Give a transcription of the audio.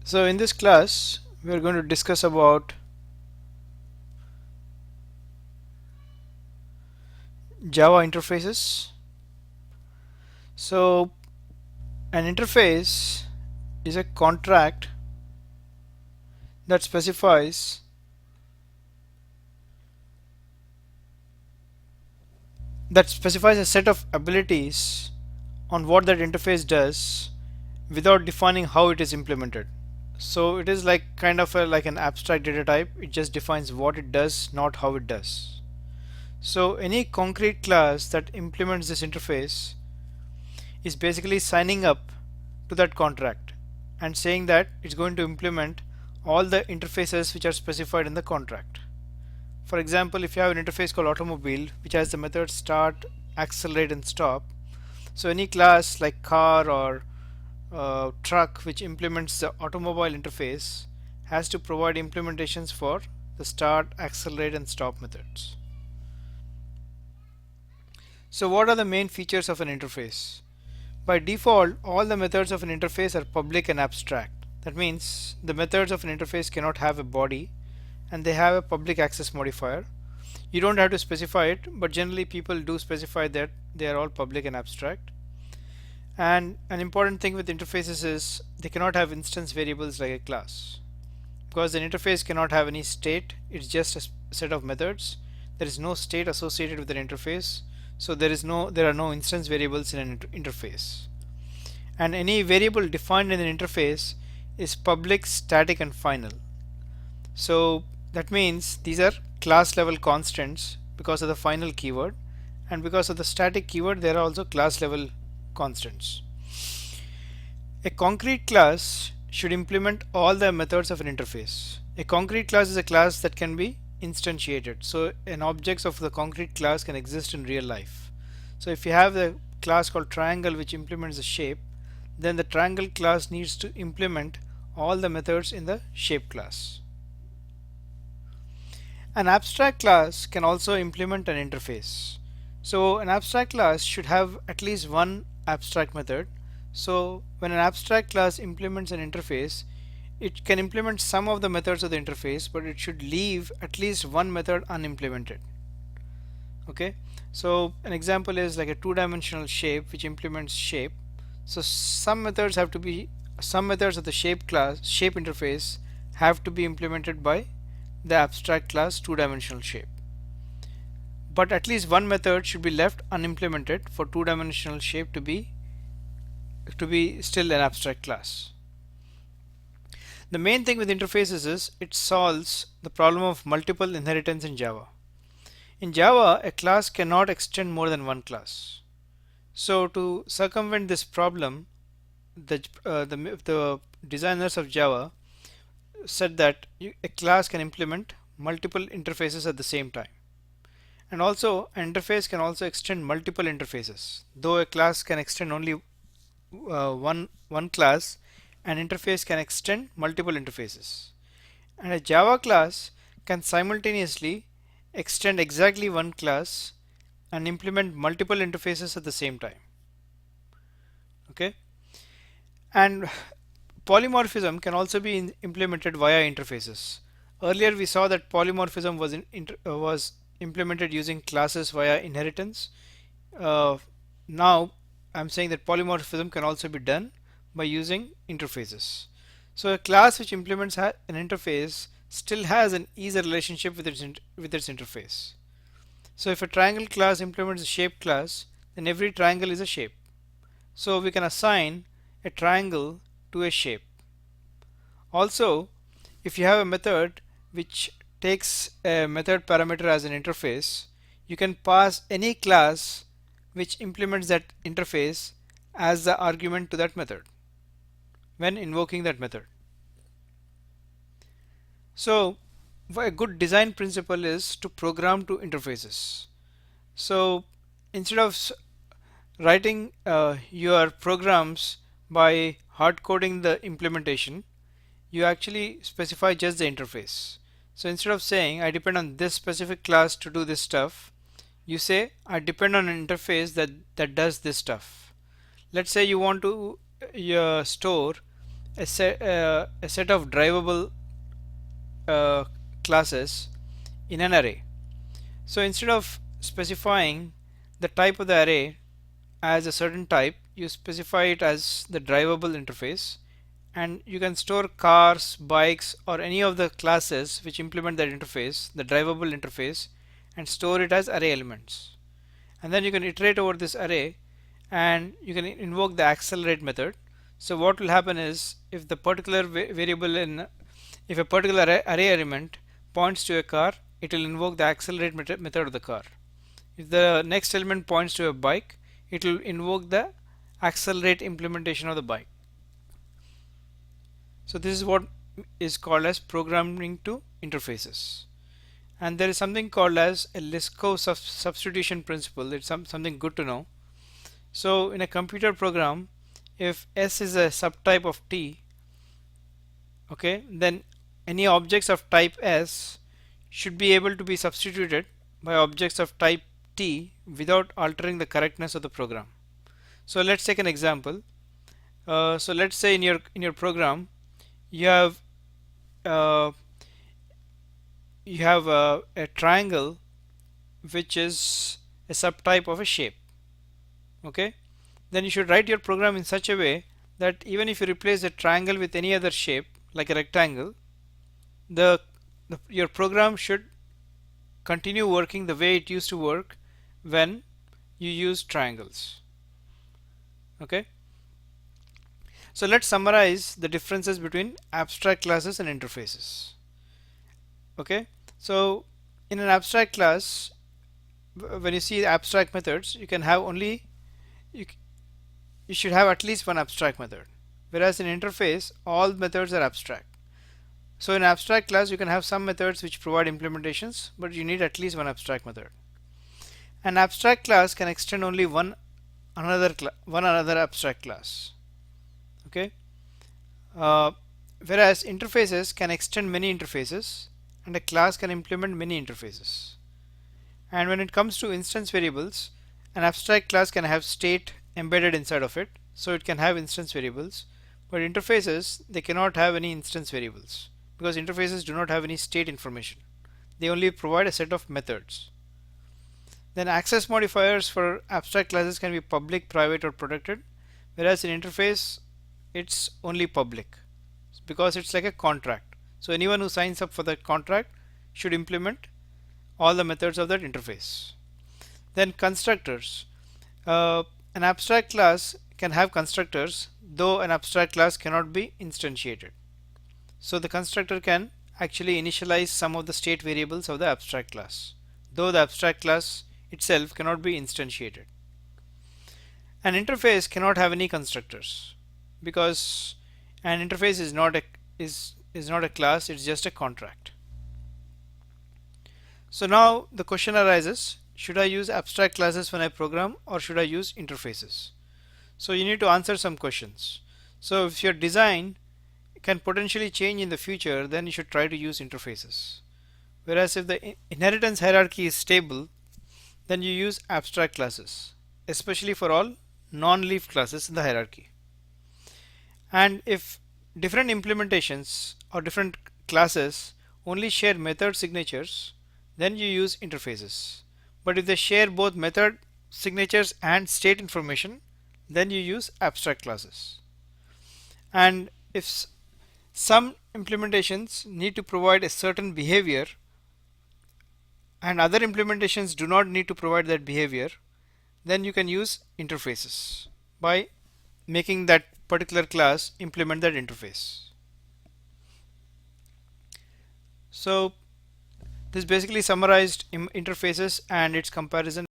So in this class we are going to discuss about Java interfaces. So an interface is a contract that specifies a set of abilities on what that interface does without defining how it is implemented. So it is like kind of like an abstract data type. It just defines what it does, not how it does. So any concrete class that implements this interface is basically signing up to that contract and saying that it's going to implement all the interfaces which are specified in the contract. For example, if you have an interface called automobile which has the methods start, accelerate and stop, so any class like car or truck which implements the automobile interface has to provide implementations for the start, accelerate and stop methods. So what are the main features of an interface? By default, all the methods of an interface are public and abstract. That means the methods of an interface cannot have a body and they have a public access modifier. You don't have to specify it, but generally people do specify that they are all public and abstract. And an important thing with interfaces is they cannot have instance variables like a class. Because an interface cannot have any state, it's just a set of methods. There is no state associated with an interface, so there are no instance variables in an interface. And any variable defined in an interface is public, static and final. So that means these are class level constants because of the final keyword, and because of the static keyword there are also class level constants. A concrete class should implement all the methods of an interface. A concrete class is a class that can be instantiated. So an objects of the concrete class can exist in real life. So if you have the class called triangle which implements the shape, then the triangle class needs to implement all the methods in the shape class. An abstract class can also implement an interface. So an abstract class should have at least one abstract method. So when an abstract class implements an interface, it can implement some of the methods of the interface, but it should leave at least one method unimplemented. Okay, so an example is like a two-dimensional shape which implements shape. So some methods of the shape interface have to be implemented by the abstract class two-dimensional shape. But at least one method should be left unimplemented for two-dimensional shape to be still an abstract class. The main thing with interfaces is it solves the problem of multiple inheritance in Java. In Java, a class cannot extend more than one class. So to circumvent this problem, the designers of Java said that a class can implement multiple interfaces at the same time. And also, an interface can also extend multiple interfaces. Though a class can extend only one class, an interface can extend multiple interfaces. And a Java class can simultaneously extend exactly one class and implement multiple interfaces at the same time. Okay, and polymorphism can also be implemented via interfaces. Earlier we saw that polymorphism was implemented using classes via inheritance. Now I'm saying that polymorphism can also be done by using interfaces. So a class which implements an interface still has an easy relationship with its interface. So if a triangle class implements a shape class, then every triangle is a shape. So we can assign a triangle to a shape. Also, if you have a method which takes a method parameter as an interface, you can pass any class which implements that interface as the argument to that method when invoking that method. So a good design principle is to program to interfaces. So instead of writing your programs by hard coding the implementation, you actually specify just the interface. So instead of saying I depend on this specific class to do this stuff, you say I depend on an interface that does this stuff. Let's say you want to store a set of drivable uh, classes in an array. So instead of specifying the type of the array as a certain type, you specify it as the drivable interface, and you can store cars, bikes, or any of the classes which implement that interface, the drivable interface, and store it as array elements. And then you can iterate over this array and you can invoke the accelerate method. So what will happen is, if the particular variable in if a particular array element points to a car, it will invoke the accelerate method of the car. If the next element points to a bike, it will invoke the accelerate implementation of the bike. So this is what is called as programming to interfaces. And there is something called as a Liskov substitution principle. It's something good to know. So in a computer program, if S is a subtype of T, okay, then any objects of type S should be able to be substituted by objects of type T without altering the correctness of the program. So let's take an example. So let's say in your program you have uh, a triangle which is a subtype of a shape. Okay, then you should write your program in such a way that even if you replace a triangle with any other shape like a rectangle, your program should continue working the way it used to work when you use triangles. Okay, so let's summarize the differences between abstract classes and interfaces. Okay, so in an abstract class, when you see abstract methods, you can have only you, you should have at least one abstract method, whereas in interface all methods are abstract. So in abstract class you can have some methods which provide implementations, but you need at least one abstract method. An abstract class can extend only one another abstract class. Okay, whereas interfaces can extend many interfaces, and a class can implement many interfaces. And when it comes to instance variables, an abstract class can have state embedded inside of it, so it can have instance variables. But interfaces, they cannot have any instance variables because interfaces do not have any state information. They only provide a set of methods. Then access modifiers for abstract classes can be public, private, or protected, whereas in interface it's only public because it's like a contract. So anyone who signs up for that contract should implement all the methods of that interface. Then constructors. An abstract class can have constructors, though an abstract class cannot be instantiated. So the constructor can actually initialize some of the state variables of the abstract class, though the abstract class itself cannot be instantiated. An interface cannot have any constructors because an interface is not a class, it's just a contract. So now the question arises, should I use abstract classes when I program, or should I use interfaces? So you need to answer some questions. So if your design can potentially change in the future, then you should try to use interfaces. Whereas if the inheritance hierarchy is stable, then you use abstract classes, especially for all non-leaf classes in the hierarchy. And if different implementations or different classes only share method signatures, then you use interfaces. But if they share both method signatures and state information, then you use abstract classes. And if some implementations need to provide a certain behavior and other implementations do not need to provide that behavior, then you can use interfaces by making that particular class implement that interface. So this basically summarized interfaces and its comparison